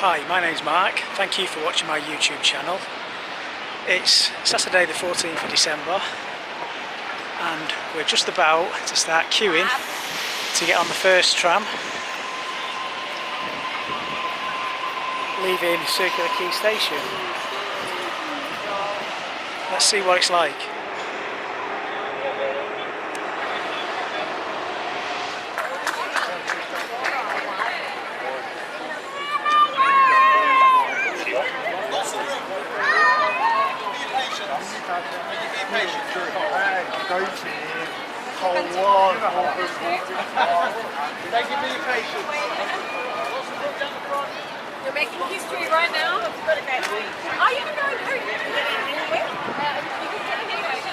Hi, my name's Mark. Thank you for watching my YouTube channel. It's Saturday the 14th of December and we're just about to start queuing to get on the first tram leaving Circular Quay station. Let's see what it's like. Thank you for your patience. You're making history right now? Are you going to you can get anyway.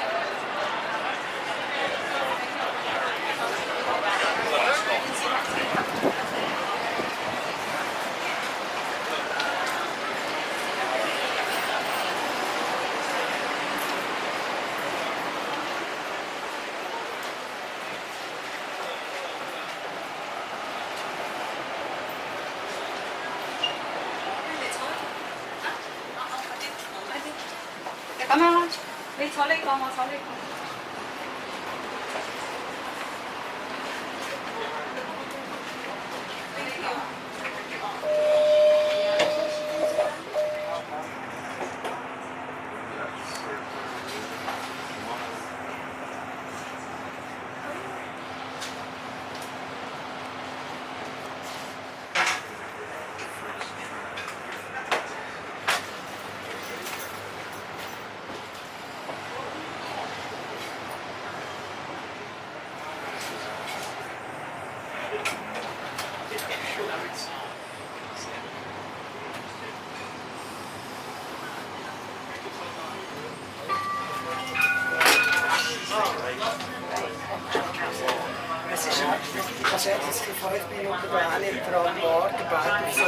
Es gibt 5 Minuten Bahn, vor allem morgen, Bahn, so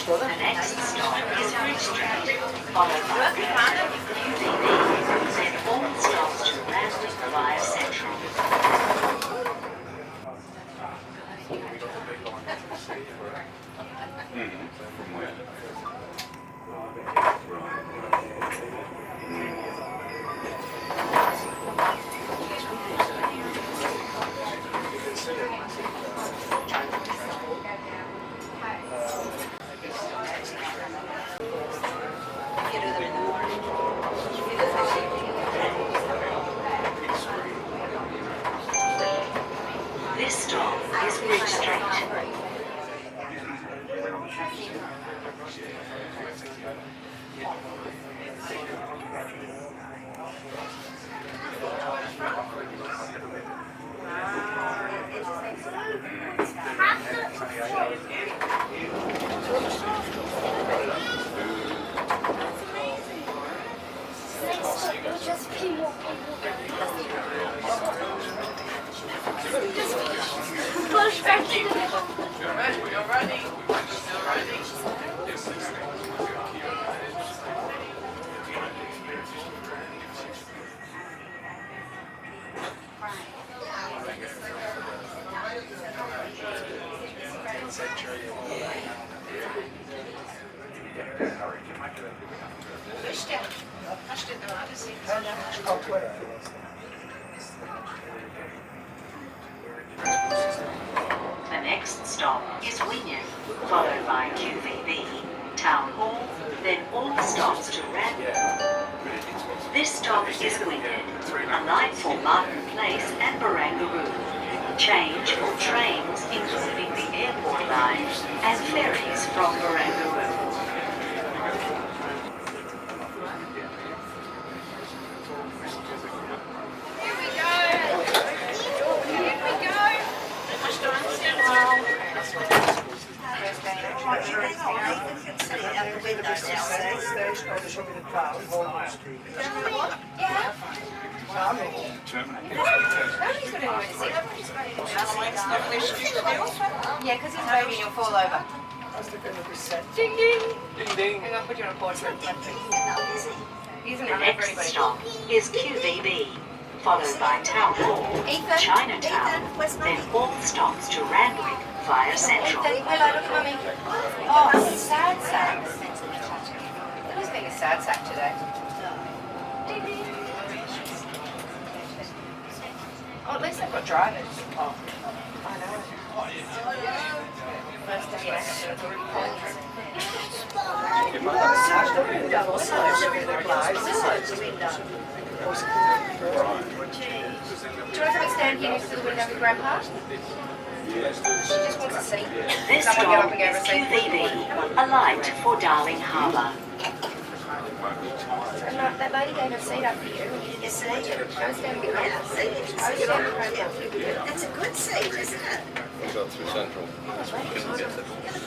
The next stop is Bridge Street, followed by UVB, then all stops to Lambeth via Central. This stop is Bridge Street. The next stop is Winyan, followed by QVB, Town Hall, then all stops to Radnor. This stop is Winyan, alight for Martin Place and Barangaroo. Change for trains including the airport line and ferries from Barangaroo. Yeah, because he's moving, you'll fall over. Ding ding! Ding ding! Hang on, put you on a pause. The next stop is QVB, followed by Town Hall, Chinatown, then all stops to Randwick via Central. Hello, look, Mummy. Oh, sad sack. It was being a sad sack today. Oh, at least they've got drivers. Oh, I know. First day in accident, already caught. Do you want to come and stand here next to the window with Grandpa? She just wants to see. This stop is QVB, a light for Darling Harbour. And that lady gave a seat up for you. You see? I was going to get on. It's a good seat, isn't it? We got through Central. Couldn't get there.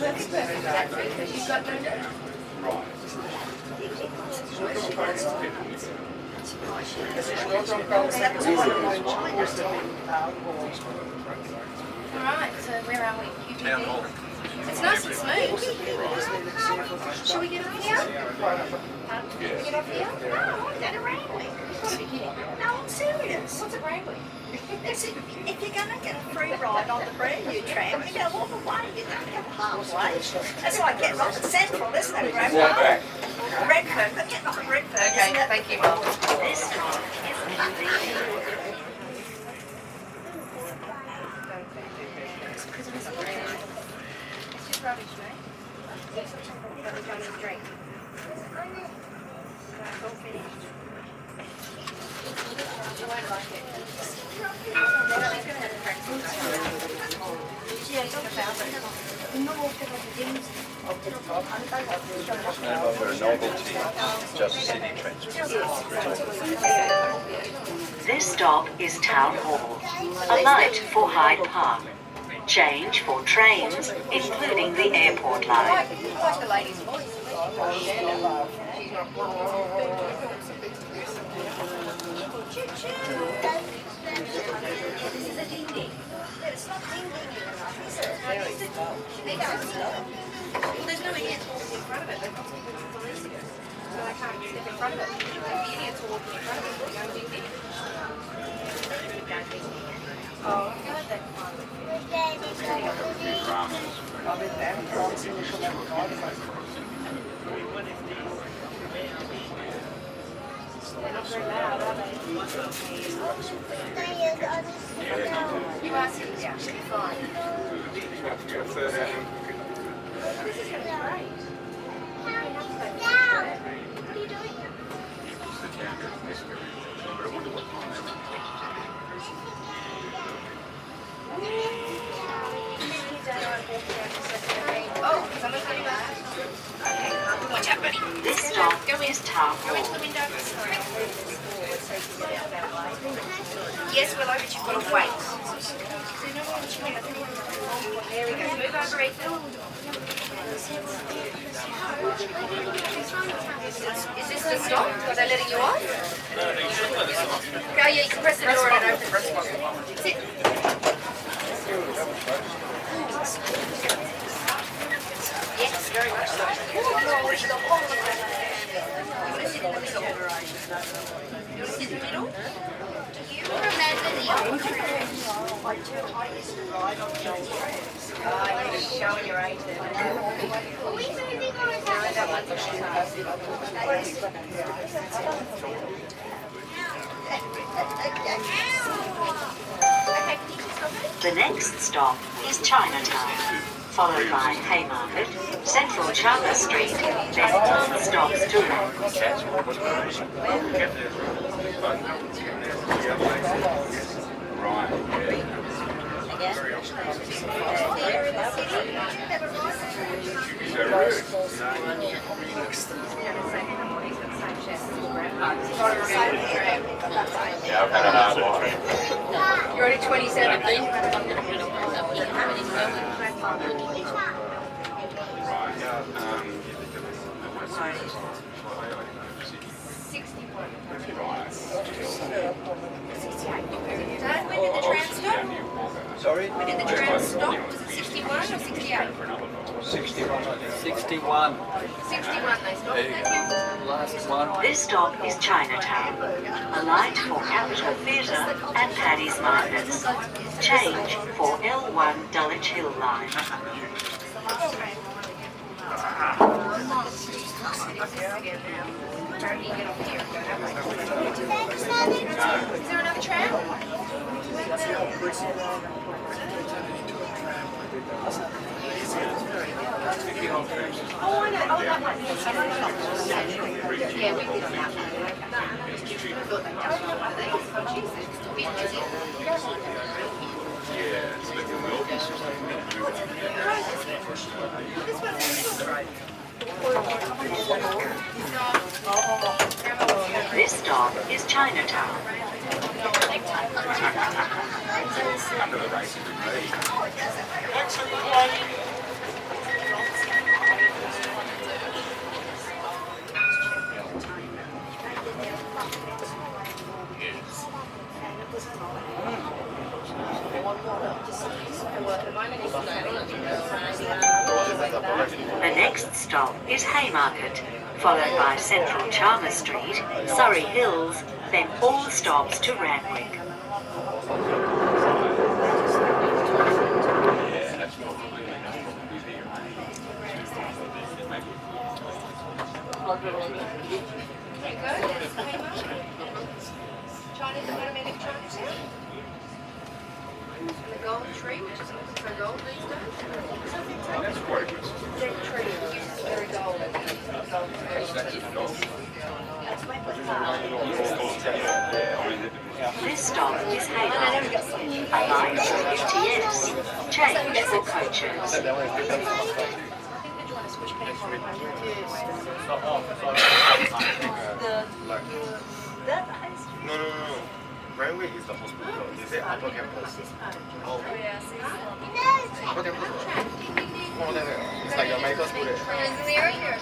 That's perfect, exactly, because you've got no... Alright, so where are we? Town Hall. It's nice and smooth. Shall we get off here? Can we get off here? No, I want to go to Randwick. You've got to be kidding. No, I'm serious. What's a Randwick? If you're going to get a free ride on the brand new tram, you go all the way. You don't go halfway. That's like getting off at Central, isn't it, Grandpa? Redfern, but getting off at Redfern, Okay, isn't it? thank you, Mum. This stop is QVB. It's just rubbish, mate. That was on the drink. It's all finished. You won't like it. He's going to have a practice. Yeah, it's about it. No longer a novelty, just city transport. This stop is Town Hall, a light for Hyde Park. Change for trains, including the airport line. I like the lady's voice. She's not... This is a ding-ding. But it's not ding-ding enough, is it? Well, there's no idiots walking in front of it. They've got some good police here. So they can't step in front of it. The idiots are walking in front of it. They're going ding ding. Oh, I'm glad they're fine. They're not very loud, are they? You are sitting down. You'll be fine. This is going to be great. What are you doing? Oh, someone's getting back. Okay, watch out, buddy. This stop is Town Go into the Hall. window. Yes, well, but you've got to wait. There we go. Move over, Ethan. Is this the stop? Are they letting you off? Okay, yeah, you can press the door and it opens. Sit. Yes, very much so. You want to sit in the middle? You want to sit in the middle? Do you remember the old trams? Oh, you're just showing your age there. Are we moving on? No, that one's okay, can you just stop it? The next stop is Chinatown, followed by Haymarket, Central Charter Street, then all stops to Randwick. Yeah, I've had a hard life. You're only 27, are you? Dad, when did the tram stop? Sorry? When did the tram stop? Was it 61 or 68? 61, I think. 61. 61 they stop. Thank you. Last one. This stop is Chinatown, a light for Capitol Theatre and Paddy's Markets. Change for L1 Dulwich Hill line. Is there another tram? Oh, I know. Oh, that one. Yeah, we did that This stop is Chinatown. The next stop is Haymarket, followed by Central Chalmers Street, Surrey Hills, then all stops to Randwick. Chinese automatic Chinatown. And the gold tree, which is so gold these days. That's quite good. That tree is very gold. This stop is Haymarket, a line for UTS, change for coaches. I think they're trying to switch people on No. Randwick is the hospital. They say upper campus. Oh. Upper campus. Oh, there. It's like your medical school there. Is the area here?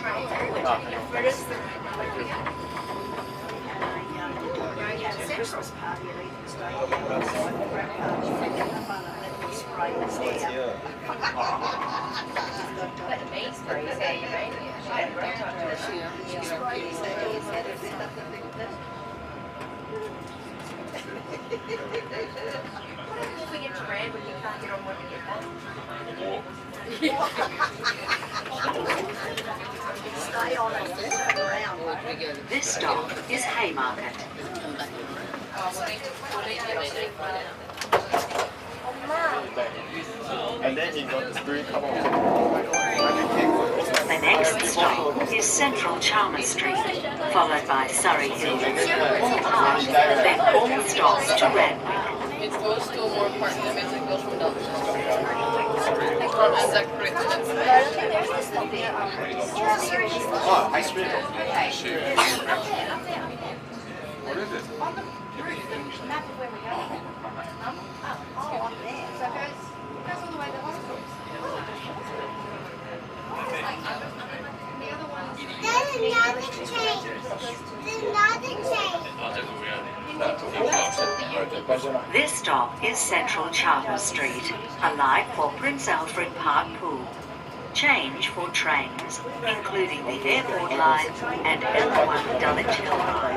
Ah, thanks. But the main spray is how you made it. If we get to Randwick, you can't get on when we get back. Stay on it. Turn around. This stop is Haymarket. And then you got green cover. The next stop is Central Chalmers Street, followed by Surrey Hills, all Park, then all stops to Randwick. It goes to more park limits, it goes from Dulwich. From Exactly. Oh, ice cream. What is it? Map of where we're going. Oh, on there. So it goes all the way to the hospital. The other one's This stop is Central Chalmers Street, a light for Prince Alfred Park Pool. Change for trains, including the airport line and L1 Dulwich Hill line.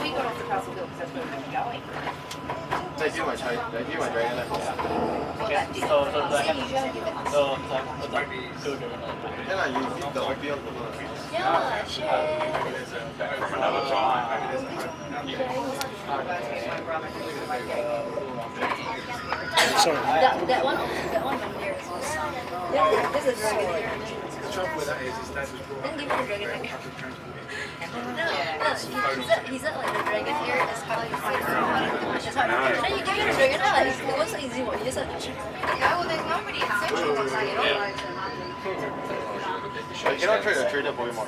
we got off the Castle Hill because that's where we were going. They do my China. They do my dragon. Well, that did. So So you usually give it us. Then I use the opium. Yeah, share. From another time. Sorry. That one from there is awesome. This is dragon here. The trouble with that is that was brought Then give me the dragon here. He's not like the dragon here is how you find out. And you give me the dragon here, like, it was so easy what you just like. Yeah, well, there's nobody in Central that's like, you know, You cannot trade a trader Pokemon.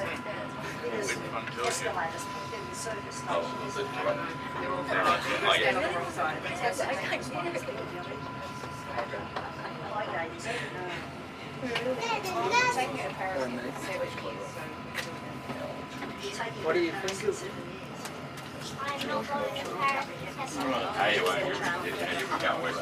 stand on the wrong side. Taking it to Paris, say what she is. What do you think? I don't know, you're, you can't wait.